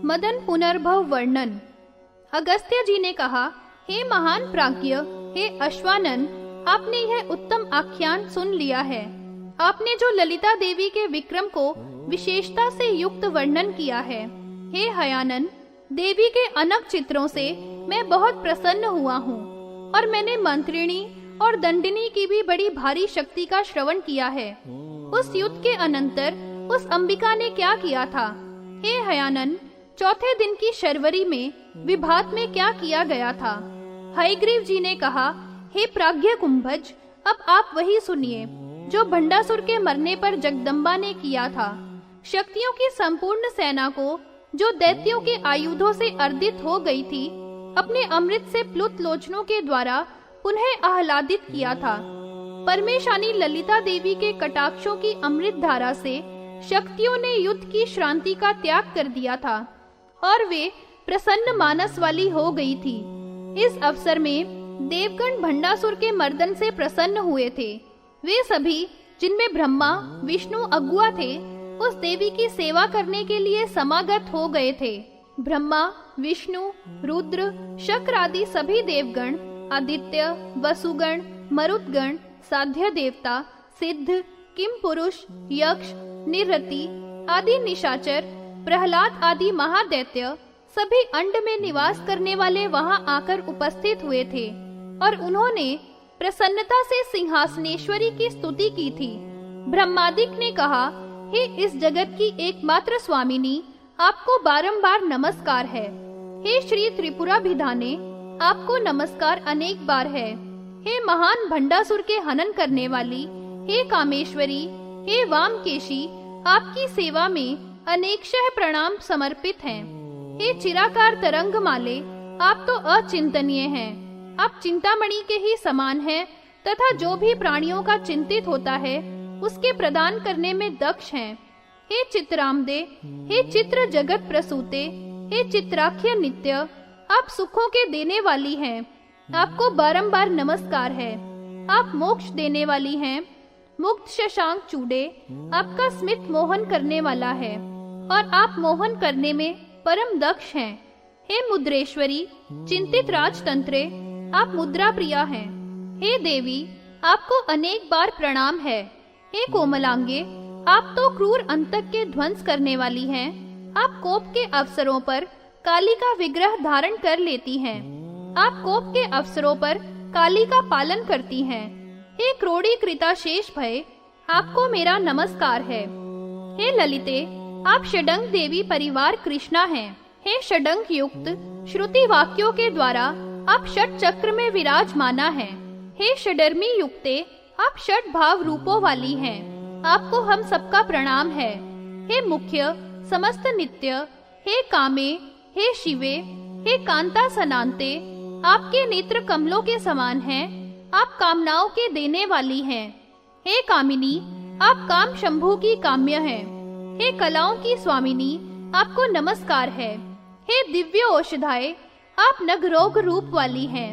मदन पुनर्भव वर्णन। अगस्त्य जी ने कहा, हे महान प्राज्ञ, हे अश्वानन, आपने यह उत्तम आख्यान सुन लिया है। आपने जो ललिता देवी के विक्रम को विशेषता से युक्त वर्णन किया है। हे हयानन, देवी के अनक चित्रों से मैं बहुत प्रसन्न हुआ हूँ और मैंने मंत्रिणी और दंडिनी की भी बड़ी भारी शक्ति का श्रवण किया है। उस युद्ध के अनंतर उस अंबिका ने क्या किया था? हे हयानन, चौथे दिन की शर्वरी में विभात में क्या किया गया था? हयग्रीव जी ने कहा, हे प्राज्ञ कुंभज, अब आप वही सुनिए जो भंडासुर के मरने पर जगदम्बा ने किया था। शक्तियों की संपूर्ण सेना को, जो दैत्यों के आयुधों से अर्दित हो गई थी, अपने अमृत से प्लुत लोचनों के द्वारा पुनः आह्लादित किया था। परमेशानी ललिता देवी के कटाक्षों की अमृत धारा से शक्तियों ने युद्ध की श्रांति का त्याग कर दिया था और वे प्रसन्न मानस वाली हो गई थी। इस अवसर में देवगण भंडासुर के मर्दन से प्रसन्न हुए थे। वे सभी, जिनमें ब्रह्मा विष्णु अगुआ थे, उस देवी की सेवा करने के लिए समागत हो गए थे। ब्रह्मा, विष्णु, रुद्र, शक्र आदि सभी देवगण, आदित्य, वसुगण, मरुतगण, साध्य देवता, सिद्ध, किम पुरुष, यक्ष, निरति आदि निशाचर, प्रहलाद आदि महादैत्य सभी अंड में निवास करने वाले वहां आकर उपस्थित हुए थे और उन्होंने प्रसन्नता से सिंहासनेश्वरी की स्तुति की थी। ब्रह्मादिक ने कहा, हे इस जगत की एकमात्र स्वामिनी, आपको बारंबार नमस्कार है। हे श्री त्रिपुराभिधाने, आपको नमस्कार अनेक बार है। हे महान भंडासुर के हनन करने वाली, हे कामेश्वरी, हे वामकेशी, आपकी सेवा में अनेकशः प्रणाम समर्पित हैं। हे चिराकार तरंग माले, आप तो अचिंतनीय हैं। आप चिंतामणि के ही समान हैं तथा जो भी प्राणियों का चिंतित होता है उसके प्रदान करने में दक्ष हैं। हे चित्राम्बे, हे चित्र जगत प्रसूते, हे चित्राख्य नित्य, आप सुखों के देने वाली हैं। आपको बारंबार नमस्कार है। आप मोक्ष देने वाली हैं। मुक्त शशांक चूड़े, आपका स्मित मोहन करने वाला है और आप मोहन करने में परम दक्ष हैं। हे मुद्रेश्वरी, चिंतित राजतंत्रे, आप मुद्रा प्रिया हैं। हे देवी, आपको अनेक बार प्रणाम है। हे कोमलांगे, आप तो क्रूर अंतक के ध्वंस करने वाली हैं। आप कोप के अवसरों पर काली का विग्रह धारण कर लेती हैं। आप कोप के अवसरों पर काली का पालन करती हैं। हे क्रोड़ीकृता शेष भय, आपको मेरा नमस्कार है। हे ललिते, आप षडंग देवी परिवार कृष्णा हैं। हे षडंग युक्त श्रुति वाक्यों के द्वारा आप षट चक्र में विराजमाना हैं। हे षडर्मी युक्ते, आप षट भाव रूपों वाली हैं। आपको हम सबका प्रणाम है। हे मुख्य समस्त नित्य, हे कामे, हे शिवे, हे कांता सनांते, आपके नेत्र कमलों के समान हैं। आप कामनाओं के देने वाली हैं। हे कामिनी, आप काम शंभु की काम्य हैं। हे कलाओं की स्वामिनी, आपको नमस्कार है। हे दिव्य औषधाए, आप नगरोग रूप वाली हैं।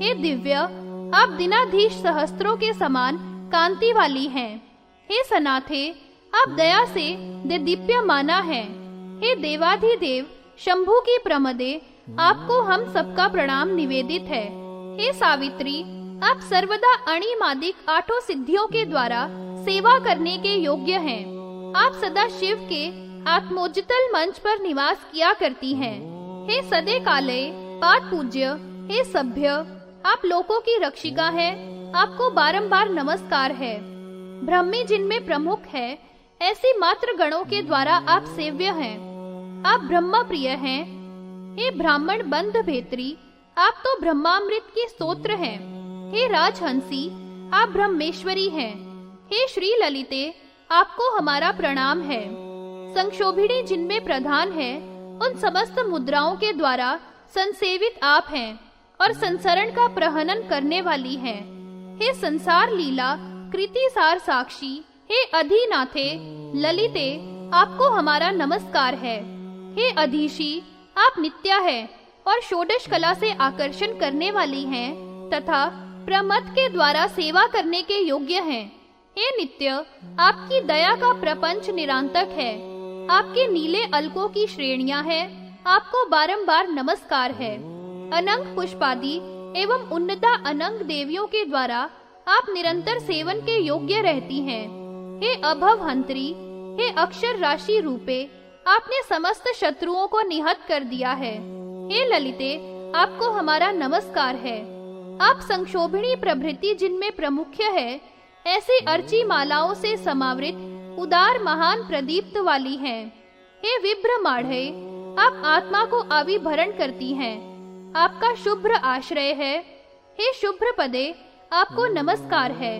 हे दिव्य, आप दिनाधीश सहस्त्रों के समान कांति वाली हैं। हे सनाथे, आप दया से दीप्यमाना हैं। हे देवाधिदेव शंभु की प्रमदे, आपको हम सबका प्रणाम निवेदित है। हे सावित्री, आप सर्वदा अणिमादिक आठों सिद्धियों के द्वारा सेवा करने के योग्य हैं। आप सदा शिव के आत्मोज्जतल मंच पर निवास किया करती हैं। हे सदे काले पाद पूज्य, हे सभ्य, आप लोकों की रक्षिका हैं। आपको बारंबार नमस्कार है। ब्रह्मी जिनमें प्रमुख है, ऐसी मात्र गणों के द्वारा आप सेव्य हैं। आप ब्रह्मा प्रिय हैं। हे ब्राह्मण बंध भेत्री, आप तो ब्रह्मामृत की स्तोत्र हैं। हे राजहंसी, आप ब्रह्मेश्वरी हैं। हे श्री ललिते, आपको हमारा प्रणाम है। संक्षोभिणी जिनमें प्रधान है, उन समस्त मुद्राओं के द्वारा संसेवित आप हैं और संसरण का प्रहनन करने वाली हैं। हे संसार लीला कृति सार साक्षी, हे अधिनाथे ललिते, आपको हमारा नमस्कार है। हे अधीशी, आप नित्या है और षोडश कला से आकर्षण करने वाली हैं तथा प्रमथ के द्वारा सेवा करने के योग्य हैं। हे नित्य, आपकी दया का प्रपंच निरांतक है। आपके नीले अलकों की श्रेणियां हैं आपको बारंबार नमस्कार है। अनंग पुष्पादि एवं उन्नता अनंग देवियों के द्वारा आप निरंतर सेवन के योग्य रहती हैं। हे अभव हंत्री, हे अक्षर राशि रूपे, आपने समस्त शत्रुओं को निहत कर दिया है। हे ललिते, आपको हमारा नमस्कार है। आप संक्षोभिणी प्रभृति जिनमें प्रमुख्य है, ऐसी अर्ची मालाओं से समावृत उदार महान प्रदीप्त वाली हैं। हे विभ्रमाढ़े, आप आत्मा को आविभरण करती हैं। आपका शुभ्र आश्रय है। हे शुभ्र पदे, आपको नमस्कार है।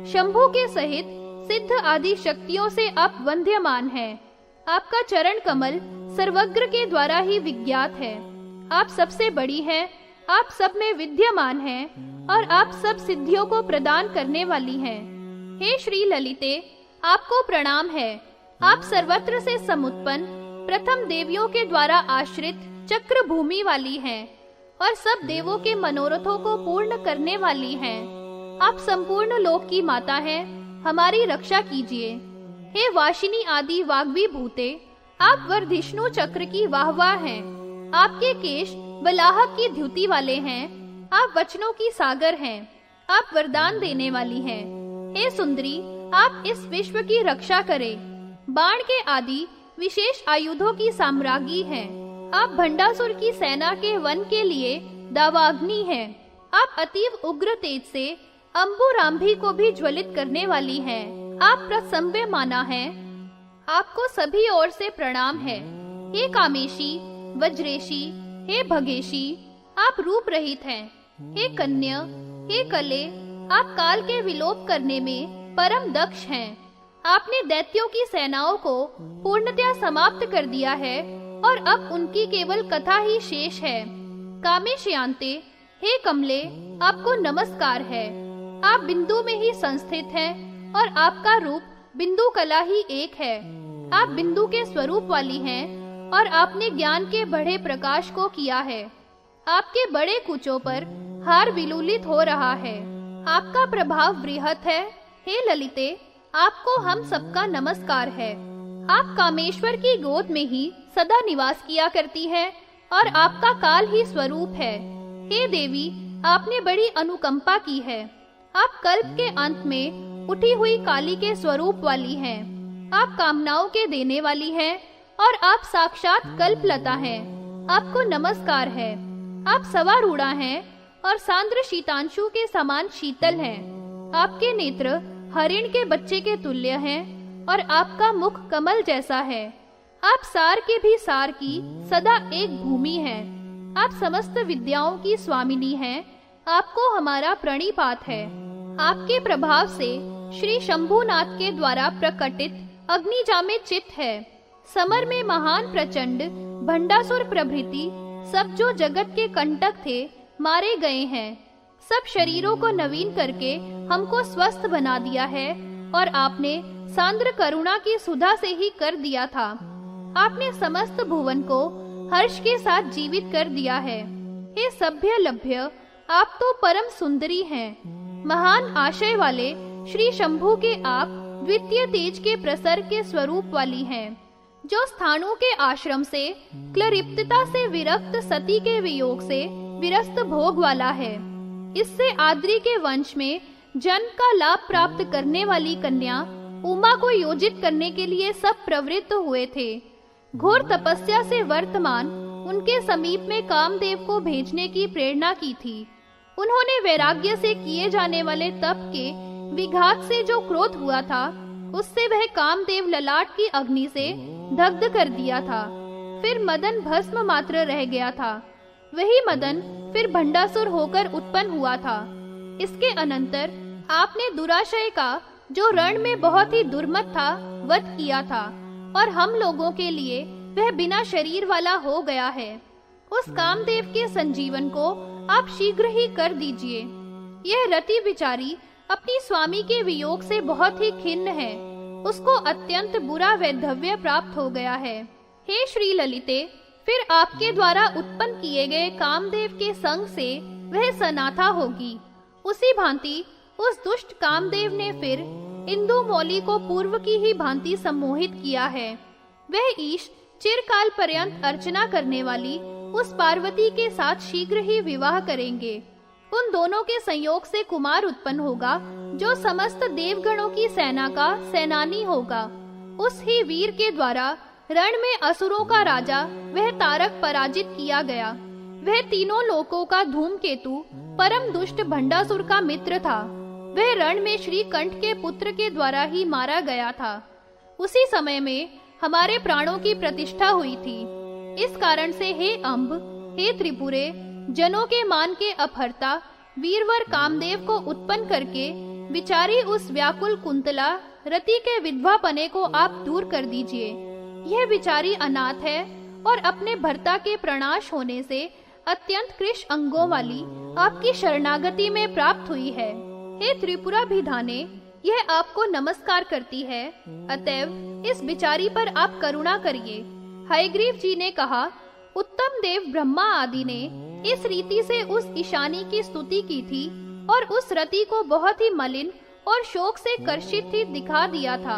शंभु के सहित सिद्ध आदि शक्तियों से आप वंद्यमान हैं। आपका चरण कमल सर्वग्र के द्वारा ही विज्ञात है। आप सबसे बड़ी हैं, आप सब में विद्यमान हैं और आप सब सिद्धियों को प्रदान करने वाली हैं। हे श्री ललिते, आपको प्रणाम है। आप सर्वत्र से समुत्पन्न प्रथम देवियों के द्वारा आश्रित चक्र भूमि वाली हैं और सब देवों के मनोरथों को पूर्ण करने वाली हैं। आप संपूर्ण लोक की माता हैं, हमारी रक्षा कीजिए। हे वाशिनी आदि वाग्वी भूते, आप वर्धिष्णु चक्र की वाहवाह हैं। आपके केश बलाहक की द्युति वाले हैं। आप वचनों की सागर हैं। आप वरदान देने वाली हैं। हे सुंदरी, आप इस विश्व की रक्षा करें। बाण के आदि विशेष आयुधों की साम्राज्ञी हैं। आप भंडासुर की सेना के वन के लिए दावाग्नि हैं। आप अतीव उग्र तेज से अंबुराम्भी को भी ज्वलित करने वाली हैं। आप प्रसंव्यमाना हैं। आपको सभी ओर से प्रणाम है। हे कामेशी, वज्रेशी, हे भगेशी, आप रूप रहित हैं। हे कन्या, हे कले, आप काल के विलोप करने में परम दक्ष हैं। आपने दैत्यों की सेनाओं को पूर्णतया समाप्त कर दिया है और अब उनकी केवल कथा ही शेष है। कामेशयांते, हे कमले, आपको नमस्कार है। आप बिंदु में ही संस्थित हैं और आपका रूप बिंदु कला ही एक है। आप बिंदु के स्वरूप वाली हैं और आपने ज्ञान के बड़े प्रकाश को किया है। आपके बड़े कुचों पर हार विलुलित हो रहा है। आपका प्रभाव बृहत है। हे ललिते, आपको हम सबका नमस्कार है। आप कामेश्वर की गोद में ही सदा निवास किया करती है और आपका काल ही स्वरूप है। हे देवी, आपने बड़ी अनुकंपा की है। आप कल्प के अंत में उठी हुई काली के स्वरूप वाली हैं। आप कामनाओं के देने वाली हैं और आप साक्षात कल्पलता हैं। आपको नमस्कार है। आप सवारूढ़ा हैं और सांद्र शीतांशु के समान शीतल हैं। आपके नेत्र हरिण के बच्चे के तुल्य हैं और आपका मुख कमल जैसा है। आप सार के भी सार की सदा एक भूमि हैं। आप समस्त विद्याओं की स्वामिनी हैं। आपको हमारा प्रणिपात है। आपके प्रभाव से श्री शंभुनाथ के द्वारा प्रकटित अग्निजामे चित्त है। समर में महान प्रचंड भंडासुर प्रभृति सब जो जगत के कंटक थे मारे गए हैं। सब शरीरों को नवीन करके हमको स्वस्थ बना दिया है और आपने सांद्र करुणा की सुधा से ही कर दिया था। आपने समस्त भुवन को हर्ष के साथ जीवित कर दिया है। हे सभ्य लभ्य, आप तो परम सुंदरी हैं। महान आशय वाले श्री शंभु के आप द्वितीय तेज के प्रसर के स्वरूप वाली हैं, जो स्थाणु के आश्रम से क्लृप्तता से विरक्त सती के वियोग से विरस्त भोग वाला है। इससे आद्री के वंश में जन्म का लाभ प्राप्त करने वाली कन्या उमा को योजित करने के लिए सब प्रवृत्त हुए थे। घोर तपस्या से वर्तमान उनके समीप में कामदेव को भेजने की प्रेरणा की थी। उन्होंने वैराग्य से किए जाने वाले तप के विघात से जो क्रोध हुआ था, उससे वह कामदेव ललाट की अग्नि से दग्ध कर दिया था। फिर मदन भस्म मात्र रह गया था। वही मदन फिर भंडासुर होकर उत्पन्न हुआ था। इसके अनंतर आपने दुराशय का, जो रण में बहुत ही दुर्मत था, वध किया था और हम लोगों के लिए वह बिना शरीर वाला हो गया है। उस कामदेव के संजीवन को आप शीघ्र ही कर दीजिए। यह रति विचारी अपनी स्वामी के वियोग से बहुत ही खिन्न है। उसको अत्यंत बुरा वैधव्य प्राप्त हो गया है। हे श्री ललिते, फिर आपके द्वारा उत्पन्न किए गए कामदेव के संग से वह सनाथा होगी। उसी भांति उस दुष्ट कामदेव ने फिर इंदु मौली को पूर्व की ही भांति सम्मोहित किया है। वह ईश चिरकाल पर्यंत अर्चना करने वाली उस पार्वती के साथ शीघ्र ही विवाह करेंगे। उन दोनों के संयोग से कुमार उत्पन्न होगा जो समस्त देवगणों की सेना का सेनानी होगा। उस ही वीर के द्वारा रण में असुरों का राजा वह तारक पराजित किया गया। वह तीनों लोकों का धूमकेतु परम दुष्ट भंडासुर का मित्र था। वह रण में श्री कंठ के पुत्र के द्वारा ही मारा गया था। उसी समय में हमारे प्राणों की प्रतिष्ठा हुई थी। इस कारण से हे अम्ब, हे त्रिपुरे, जनों के मान के अपहर्ता वीरवर कामदेव को उत्पन्न करके विचारी उस व्याकुल कुंतला रति के विधवा पने को आप दूर कर दीजिए। यह विचारी अनाथ है और अपने भर्ता के प्रणाश होने से अत्यंत कृश अंगों वाली आपकी शरणागति में प्राप्त हुई है। हे त्रिपुरा भिधाने, यह आपको नमस्कार करती है, अतएव इस बिचारी पर आप करुणा करिए। हयग्रीव जी ने कहा, उत्तम देव ब्रह्मा आदि ने इस रीति से उस ईशानी की स्तुति की थी और उस रति को बहुत ही मलिन और शोक से कर्षित ही दिखा दिया था।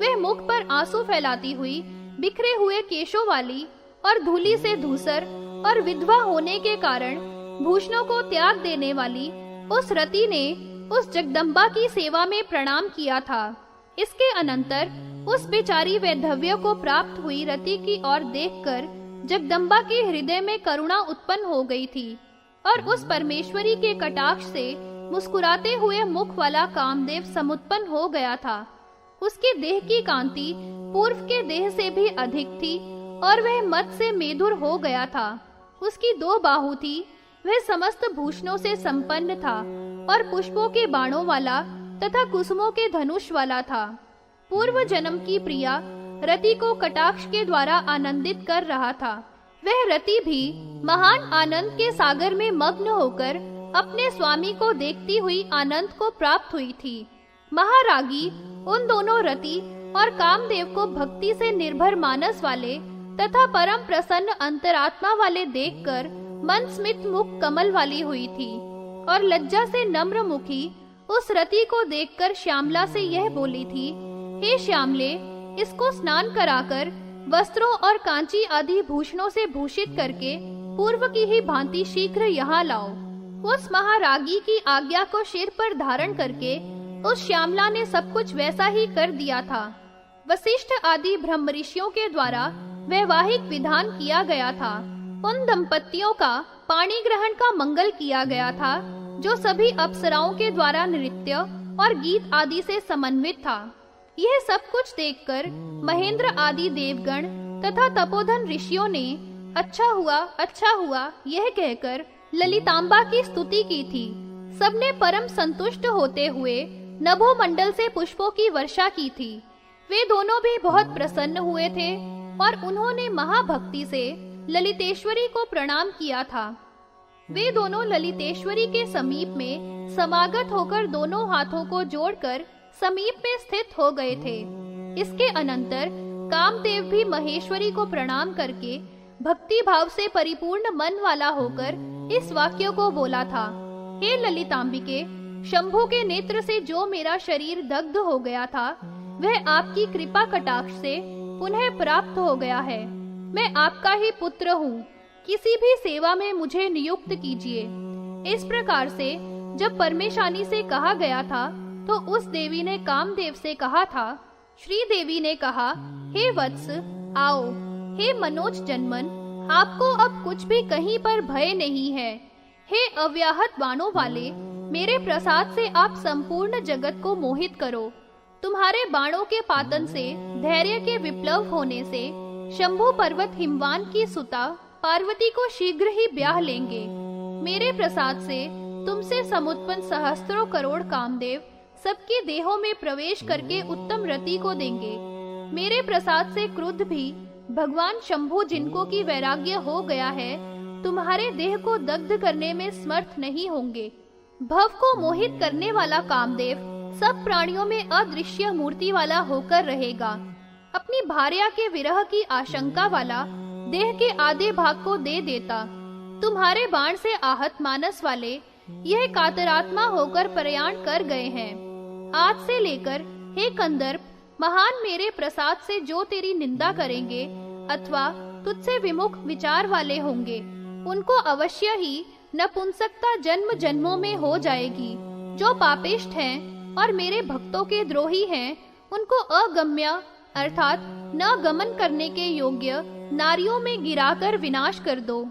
वह मुख पर आंसू फैलाती हुई, बिखरे हुए केशों वाली और धूली से धूसर और विधवा होने के कारण भूषणों को त्याग देने वाली उस रति ने उस जगदम्बा की सेवा में प्रणाम किया था। इसके अनंतर उस बेचारी वैधव्य को प्राप्त हुई रति की ओर देखकर जगदम्बा के हृदय में करुणा उत्पन्न हो गई थी और उस परमेश्वरी के कटाक्ष से मुस्कुराते हुए मुख वाला कामदेव समुत्पन्न हो गया था। उसके देह की कांति पूर्व के देह से भी अधिक थी और वह मद से मेधुर हो गया था। उसकी 2 बाहु थी, वह समस्त भूषणों से संपन्न था और पुष्पों के बाणों वाला तथा कुसुमों के धनुष वाला था। पूर्व जन्म की प्रिया रति को कटाक्ष के द्वारा आनंदित कर रहा था। वह रति भी महान आनंद के सागर में मग्न होकर अपने स्वामी को देखती हुई आनंद को प्राप्त हुई थी। महारागी उन दोनों रति और कामदेव को भक्ति से निर्भर मानस वाले तथा परम प्रसन्न अंतरात्मा वाले देखकर मन स्मित मुख कमल वाली हुई थी और लज्जा से नम्र मुखी उस रति को देखकर श्यामला से यह बोली थी, हे श्यामले, इसको स्नान कराकर वस्त्रों और कांची आदि भूषणों से भूषित करके पूर्व की ही भांति शीघ्र यहाँ लाओ। उस महारागी की आज्ञा को सिर पर धारण करके उस श्यामला ने सब कुछ वैसा ही कर दिया था। वशिष्ठ आदि ब्रह्म ऋषियों के द्वारा वैवाहिक विधान किया गया था। उन दंपतियों का पाणी ग्रहण का मंगल किया गया था जो सभी अप्सराओं के द्वारा नृत्य और गीत आदि से समन्वित था। यह सब कुछ देखकर महेंद्र आदि देवगण तथा तपोधन ऋषियों ने अच्छा हुआ यह कहकर ललितांबा की स्तुति की थी। सबने परम संतुष्ट होते हुए नभोमंडल से पुष्पों की वर्षा की थी। वे दोनों भी बहुत प्रसन्न हुए थे और उन्होंने महाभक्ति से ललितेश्वरी को प्रणाम किया था। वे दोनों ललितेश्वरी के समीप में समागत होकर दोनों हाथों को जोड़कर समीप में स्थित हो गए थे। इसके अनंतर कामदेव भी महेश्वरी को प्रणाम करके भक्ति भाव से परिपूर्ण मन वाला होकर इस वाक्य को बोला था, हे ललितांबिके, शंभु के नेत्र से जो मेरा शरीर दग्ध हो गया था वह आपकी कृपा कटाक्ष से पुनः प्राप्त हो गया है। मैं आपका ही पुत्र हूँ, किसी भी सेवा में मुझे नियुक्त कीजिए। इस प्रकार से जब परमेशानी से कहा गया था तो उस देवी ने कामदेव से कहा था। श्री देवी ने कहा, हे वत्स, आओ। हे मनोज जन्मन, आपको अब कुछ भी कहीं पर भय नहीं है। हे अव्याहत बाणों वाले, मेरे प्रसाद से आप संपूर्ण जगत को मोहित करो। तुम्हारे बाणों के पातन से धैर्य के विप्लव होने से शंभु पर्वत हिमवान की सुता पार्वती को शीघ्र ही ब्याह लेंगे। मेरे प्रसाद से तुमसे समुत्पन्न सहस्त्रों करोड़ कामदेव सबके देहों में प्रवेश करके उत्तम रति को देंगे। मेरे प्रसाद से क्रुद्ध भी भगवान शंभु, जिनको की वैराग्य हो गया है, तुम्हारे देह को दग्ध करने में समर्थ नहीं होंगे। भव को मोहित करने वाला कामदेव सब प्राणियों में अदृश्य मूर्ति वाला होकर रहेगा। अपनी भार्या के विरह की आशंका वाला देह के आधे भाग को दे देता। तुम्हारे बाण से आहत मानस वाले यह कातरात्मा होकर प्रयाण कर गए हैं। आज से लेकर हे कंदर्प, महान मेरे प्रसाद से जो तेरी निंदा करेंगे अथवा तुझसे विमुख विचार वाले होंगे, उनको अवश्य ही नपुंसकता जन्म जन्मों में हो जाएगी। जो पापिष्ठ हैं और मेरे भक्तों के द्रोही हैं, उनको अगम्य अर्थात न गमन करने के योग्य नारियों में गिराकर विनाश कर दो।